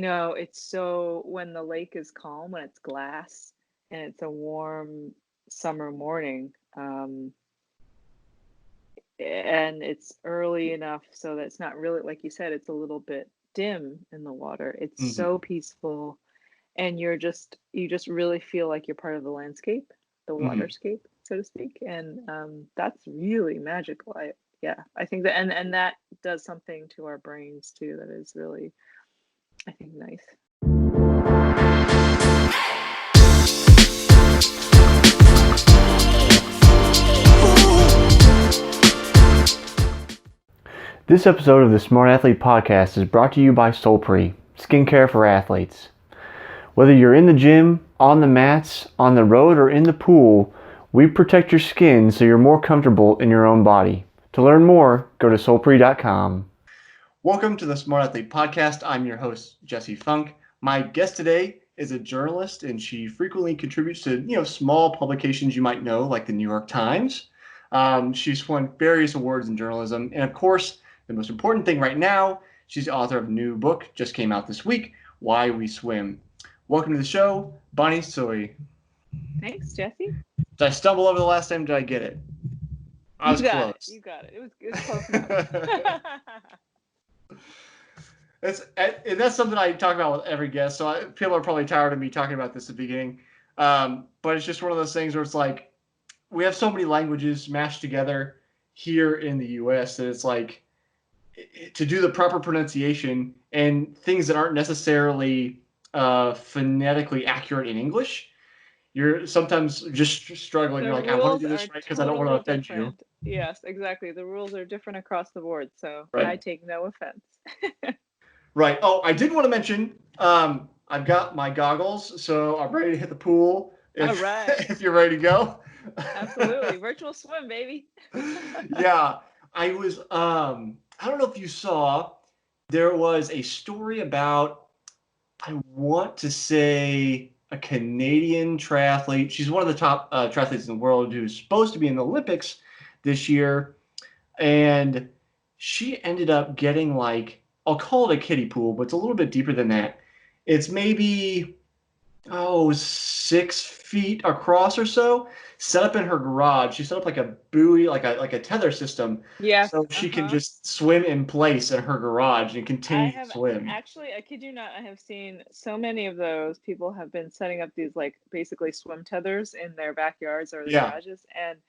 it's so when the lake is calm, when it's glass and it's a warm summer morning, and it's early enough so that it's not really, like you said, it's a little bit dim in the water. It's so Hmm. peaceful, and you just really feel like you're part of the landscape, the Hmm. waterscape, so to speak, and that's really magical. I think that and that does something to our brains too that is really, I think, nice. This episode of the Smart Athlete Podcast is brought to you by Tsui, skincare for athletes. Whether you're in the gym, on the mats, on the road, or in the pool, we protect your skin so you're more comfortable in your own body. To learn more, go to soulpre.com. Welcome to the Smart Athlete Podcast. I'm your host, Jesse Funk. My guest today is a journalist, and she frequently contributes to small publications you might know, like the New York Times. She's won various awards in journalism, and of course, the most important thing right now, she's the author of a new book, just came out this week, Why We Swim. Welcome to the show, Bonnie Tsui. Thanks, Jesse. Did I stumble over the last time? Did I get it? I You was got it. close. You got it. It was close enough. And that's something I talk about with every guest. So people are probably tired of me talking about this at the beginning. But it's just one of those things where it's like we have so many languages mashed together here in the U.S. that it's like to do the proper pronunciation and things that aren't necessarily phonetically accurate in English. You're sometimes just struggling. The You're like, I want to rules do are this right because I don't want to totally offend you. different. Yes, exactly. The rules are different across the board, so I Right. take no offense. Right. Oh, I did want to mention, I've got my goggles, so I'm ready to hit the pool All if right. if you're ready to go. Absolutely. Virtual swim, baby. Yeah, I don't know if you saw, there was a story about, I want to say, a Canadian triathlete. She's one of the top triathletes in the world who's supposed to be in the Olympics this year, and she ended up getting like, I'll call it a kiddie pool, but it's a little bit deeper than that. It's maybe 6 feet across or so, set up in her garage. She set up like a buoy, like a tether system, Yes. so she can Uh-huh. just swim in place in her garage and I continue to have swim. actually, I kid you not, I have seen so many of those. People have been setting up these like basically swim tethers in their backyards or the Yeah. garages. And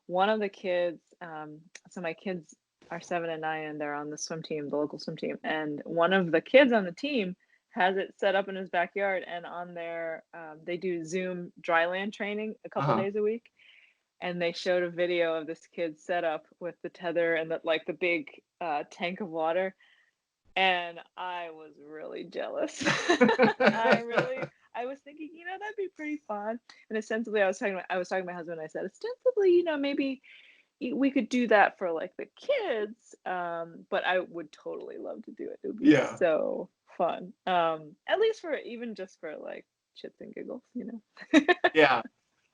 one of the kids, so my kids are 7 and 9 and they're on the swim team, the local swim team. And one of the kids on the team has it set up in his backyard and on their, they do Zoom dryland training a couple Uh-huh. days a week. And they showed a video of this kid set up with the tether and the big tank of water, and I was really jealous. I was thinking, that'd be pretty fun. And ostensibly, I was talking to my husband. And I said, ostensibly, maybe we could do that for like the kids. But I would totally love to do it. It would be Yeah. so fun. At least for even just for like shits and giggles. Yeah.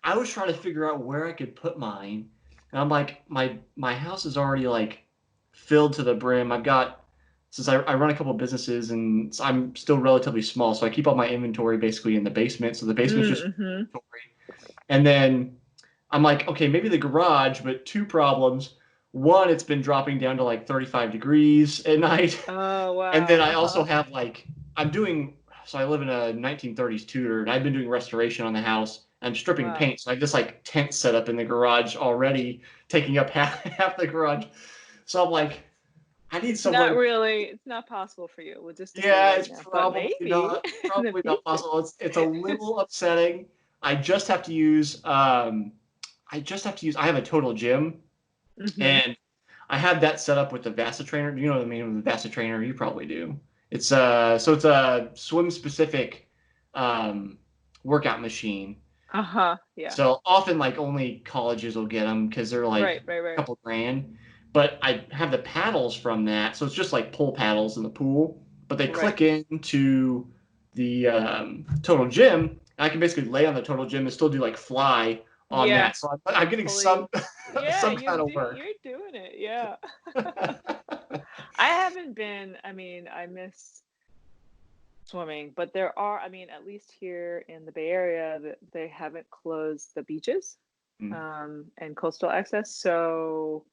I was trying to figure out where I could put mine. And I'm like, my house is already like filled to the brim. I've got, since I run a couple of businesses and I'm still relatively small, so I keep all my inventory basically in the basement. So the basement's just Mm-hmm. inventory. And then I'm like, okay, maybe the garage, but two problems. One, it's been dropping down to like 35 degrees at night. Oh And then wow. I also Uh-huh. have like, I'm doing, so I live in a 1930s Tudor, and I've been doing restoration on the house. I'm stripping Wow. paint, so I have this like tent set up in the garage already, taking up half the garage. So I'm like, I need Not somewhere. really. It's not possible for you logistically Yeah, right it's now, but probably maybe not in the probably not future. possible. It's a little upsetting. I just have to use I have a total gym, Hmm. and I had that set up with the Vasa trainer. Do you know what I mean with the Vasa trainer? You probably do. It's a swim specific um workout machine. Uh-huh. Yeah. So often like only colleges will get them because they're like Right, right, a right. couple grand. But I have the paddles from that, so it's just like pull paddles in the pool, but they Right. click into the total gym. And I can basically lay on the total gym and still do like fly on Yeah. that. So I'm getting some Fully. Yeah, some kind of work. you're doing it. Yeah. I haven't been, I mean, swimming, but there are, I mean, at least here in the Bay Area, they haven't closed the beaches Mm. and coastal access. So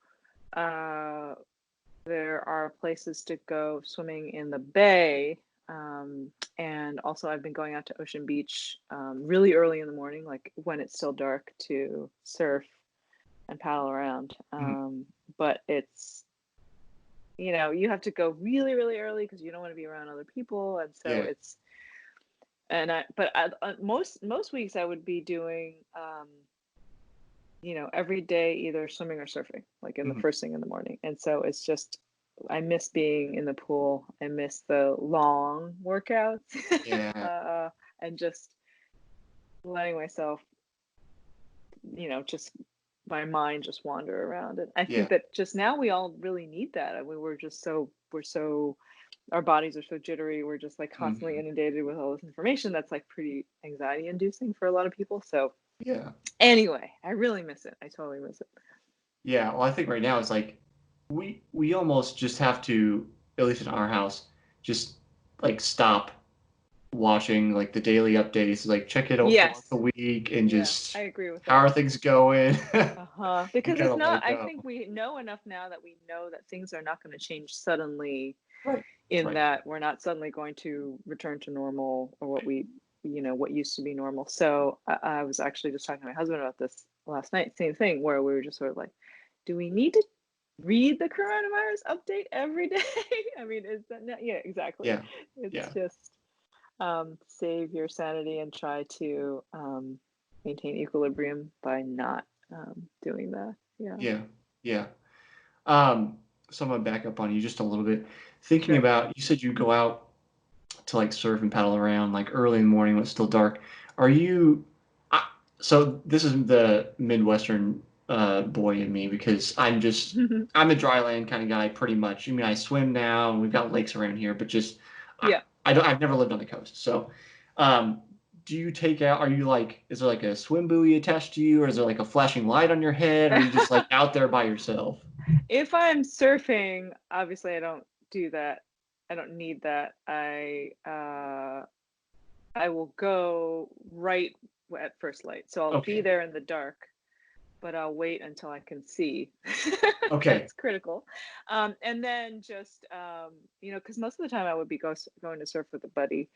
uh, there are places to go swimming in the bay. And also, I've been going out to Ocean Beach really early in the morning, like when it's still dark, to surf and paddle around. But it's, you have to go really, really early because you don't want to be around other people. And so Yeah. it's, most weeks I would be doing, every day either swimming or surfing, like in the first thing in the morning. And so it's just, I miss being in the pool. I miss the long workouts. Yeah. And just letting myself, just my mind just wander around. And I think that just now we all really need that. I mean, we're so, our bodies are so jittery. We're just like constantly inundated with all this information that's like pretty anxiety inducing for a lot of people. So Yeah. anyway, I really miss it. I totally miss it. Yeah. Well, I think right now it's like we almost just have to, at least in our house, just like stop watching like the daily updates, like check it out once a week and just I agree with how that. are things going? Because kind it's of not, let I go. think we know enough now that we know that things are not going to change suddenly, Right. in that we're not suddenly going to return to normal or what used to be normal. So I was actually just talking to my husband about this last night, same thing, where we were just sort of like, do we need to read the coronavirus update every day? I mean, is that not, yeah, exactly. Yeah. It's just save your sanity and try to maintain equilibrium by not doing that. Yeah. So I'm gonna back up on you just a little bit. Thinking Sure. about, you said you go out to like surf and paddle around like early in the morning when it's still dark. Are you? So this is the Midwestern boy in me because I'm a dry land kind of guy pretty much. I mean, I swim now and we've got lakes around here, but just I've never lived on the coast. So, do you take out? Are you like? Is there like a swim buoy attached to you, or is there like a flashing light on your head? Or are you just like out there by yourself? If I'm surfing, obviously I don't do that. I don't need that. I will go right at first light. So I'll be Okay. there in the dark, but I'll wait until I can see. Okay. That's critical. And then just, because most of the time I would be going to surf with a buddy.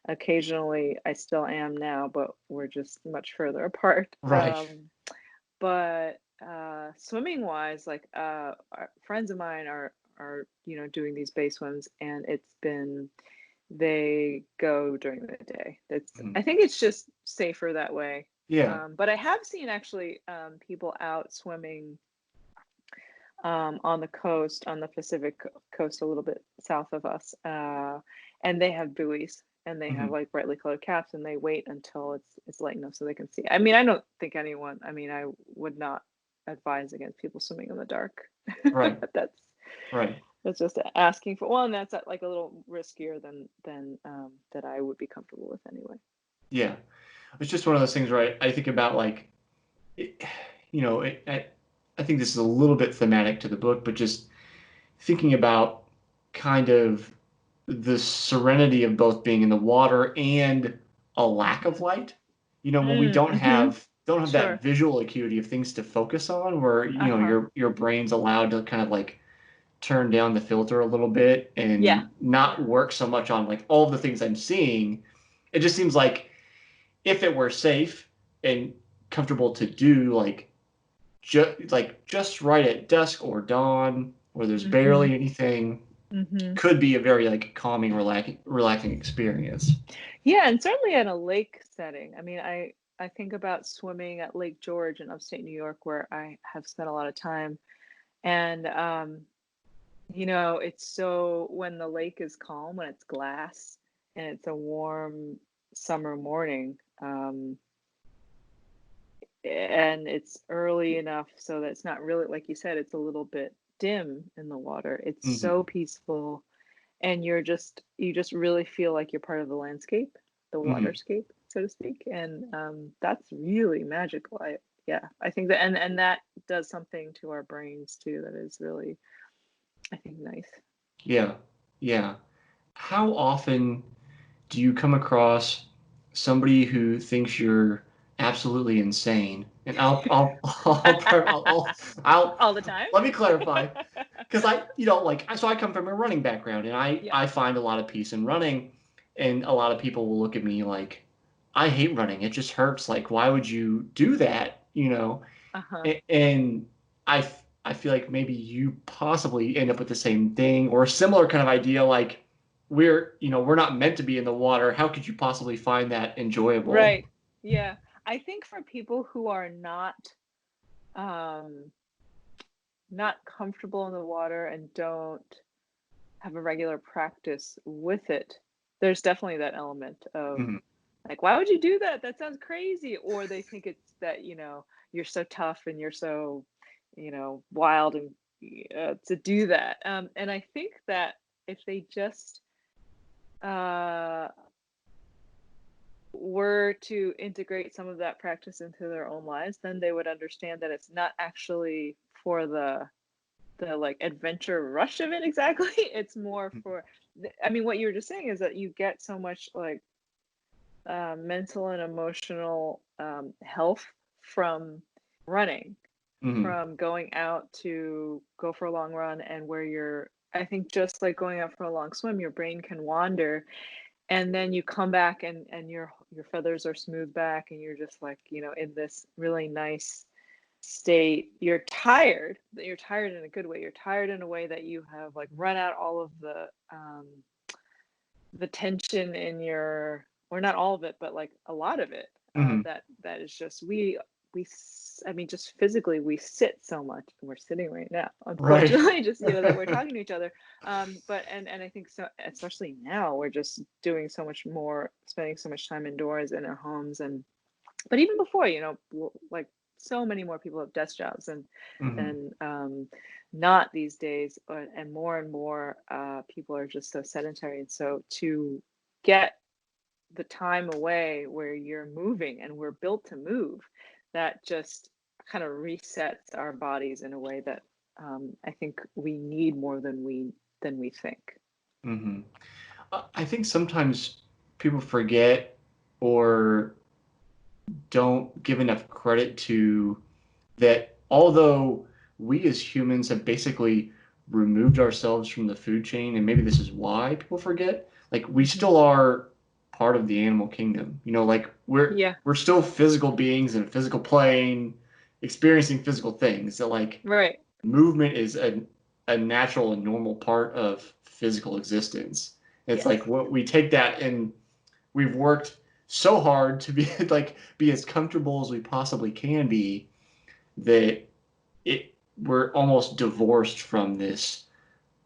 Occasionally, I still am now, but we're just much further apart. Right. But swimming wise, like friends of mine are doing these bay swims, and they go during the day. I think it's just safer that way. Yeah. But I have seen actually people out swimming on the coast, on the Pacific coast, a little bit south of us, and they have buoys and they have like brightly colored caps, and they wait until it's light enough so they can see. I mean, I don't think anyone. I mean, I would not advise against people swimming in the dark. Right. But that's just asking for. Well, and that's like a little riskier than that I would be comfortable with anyway. Yeah. It's just one of those things where I think about like, it, I think this is a little bit thematic to the book, but just thinking about kind of the serenity of both being in the water and a lack of light. When we don't have Sure. that visual acuity of things to focus on, where your brain's allowed to kind of like turn down the filter a little bit and not work so much on like all the things I'm seeing. It just seems like if it were safe and comfortable to do, like just right at dusk or dawn, where there's barely anything, could be a very like calming, relaxing experience. Yeah, and certainly in a lake setting. I mean, I think about swimming at Lake George in upstate New York, where I have spent a lot of time, and it's so when the lake is calm, when it's glass, and it's a warm summer morning, and it's early enough so that it's not really, like you said, it's a little bit dim in the water. It's so peaceful, and you just really feel like you're part of the landscape, the waterscape, so to speak. And that's really magical. I think that, and that does something to our brains too that is really, I think, nice. Yeah. How often do you come across somebody who thinks you're absolutely insane? And I'll All the time. let me clarify, because so I come from a running background, and Yeah. I find a lot of peace in running, and a lot of people will look at me like, I hate running. It just hurts. Like, why would you do that? Uh-huh. And I feel like maybe you possibly end up with the same thing or a similar kind of idea, like we're not meant to be in the water. How could you possibly find that enjoyable? Right. Yeah. I think for people who are um not comfortable in the water and don't have a regular practice with it, there's definitely that element of Mhm. like, why would you do that? That sounds crazy. Or they think it's that, you're so tough and you're so, wild and to do that. And I think that if they just uh, were to integrate some of that practice into their own lives, then they would understand that it's not actually for the like adventure rush of it exactly. It's more for, I mean, what you were just saying is that you get so much like mental and emotional health from running, Mhm. from going out to go for a long run, and where I think just like going out for a long swim, your brain can wander, and then you come back and your feathers are smoothed back, and you're just like, in this really nice state. You're tired in a good way. You're tired in a way that you have like run out all of the tension in your, or not all of it, but like a lot of it, Mhm. that is just I mean, just physically we sit so much. We're sitting right now, Right. unfortunately, just that we're talking to each other. But and I think so, especially now, we're just doing so much more, spending so much time indoors in our homes. And but even before, like so many more people have desk jobs Mhm. and not these days, and more people are just so sedentary. And so to get the time away where you're moving, and we're built to move, that just kind of resets our bodies in a way that I think we need more than we think. Mhm. I think sometimes people forget or don't give enough credit to that, although we as humans have basically removed ourselves from the food chain, and maybe this is why people forget, like we Hmm. still are part of the animal kingdom. Like Yeah. we're still physical beings in a physical plane, experiencing physical things. So like Right. movement is a natural and normal part of physical existence. It's Yes. like what we take that, and we've worked so hard to be like be as comfortable as we possibly can be, that we're almost divorced from this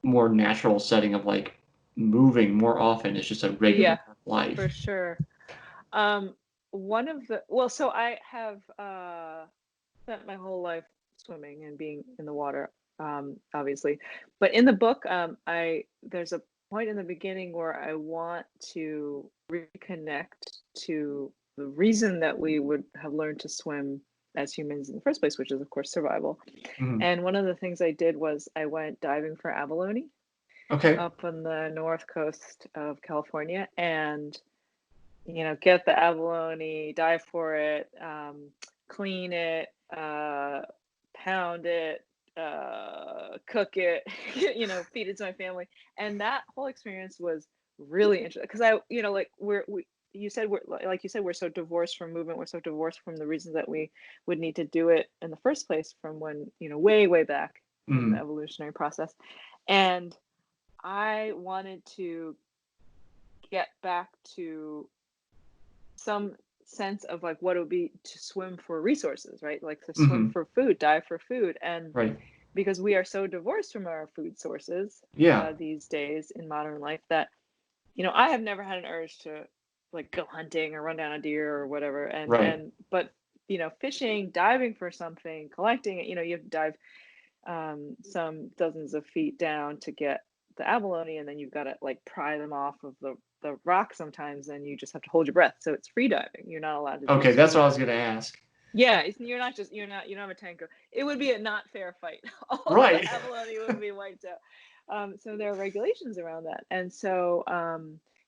more natural setting of like moving more often. It's just a regular Yeah, part of life. for sure. Um, one of the well, so I have spent my whole life swimming and being in the water, obviously. But in the book, I there's a point in the beginning where I want to reconnect to the reason that we would have learned to swim as humans in the first place, which is of course survival. Mhm. And one of the things I did was I went diving for abalone Okay. up on the north coast of California, and get the abalone, dive for it, clean it, pound it, cook it, feed it to my family. And that whole experience was really interesting because like you said, we're so divorced from movement. We're so divorced from the reasons that we would need to do it in the first place from when, way, way back in the Mhm. evolutionary process. And I wanted to get back to some sense of like what it would be to swim for resources, right? Like to swim Mhm. for food, dive for food. And Right. because we are so divorced from our food sources Yeah. these days in modern life, that I have never had an urge to like go hunting or run down a deer or whatever. Right. But fishing, diving for something, collecting it, you have to dive some dozens of feet down to get the abalone, and then you've got to like pry them off of the rock sometimes, and you just have to hold your breath. So it's free diving. You're not allowed to do Okay, that's what I was swimming. gonna ask. Yeah, you're not, you don't have a tanker. It would be a not fair fight. All of Right. the abalone would be wiped out. So there are regulations around that, and so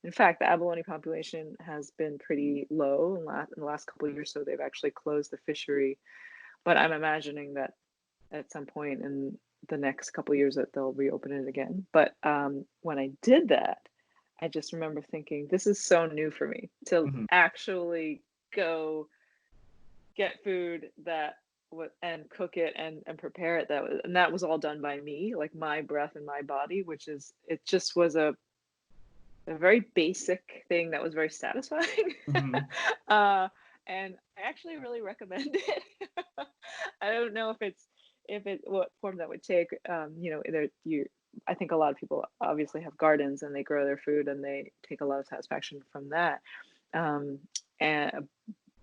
In fact, the abalone population has been pretty low in the last couple of years, so they've actually closed the fishery. But I'm imagining that at some point in the next couple of years that they'll reopen it again. But when I did that, I just remember thinking, this is so new for me to actually go get food and cook it and prepare it. That was all done by me, like my breath and my body, it just was a very basic thing that was very satisfying. And I actually really recommend it. I don't know what form that would take. I think a lot of people obviously have gardens and they grow their food and they take a lot of satisfaction from that. And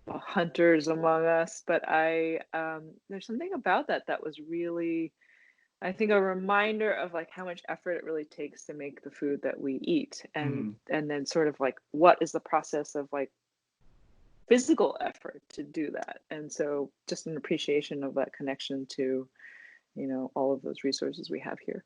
hunters among us, but there's something about that was really, I think, a reminder of like how much effort it really takes to make the food that we eat, and then sort of like what is the process of like physical effort to do that. And so just an appreciation of that connection to all of those resources we have here.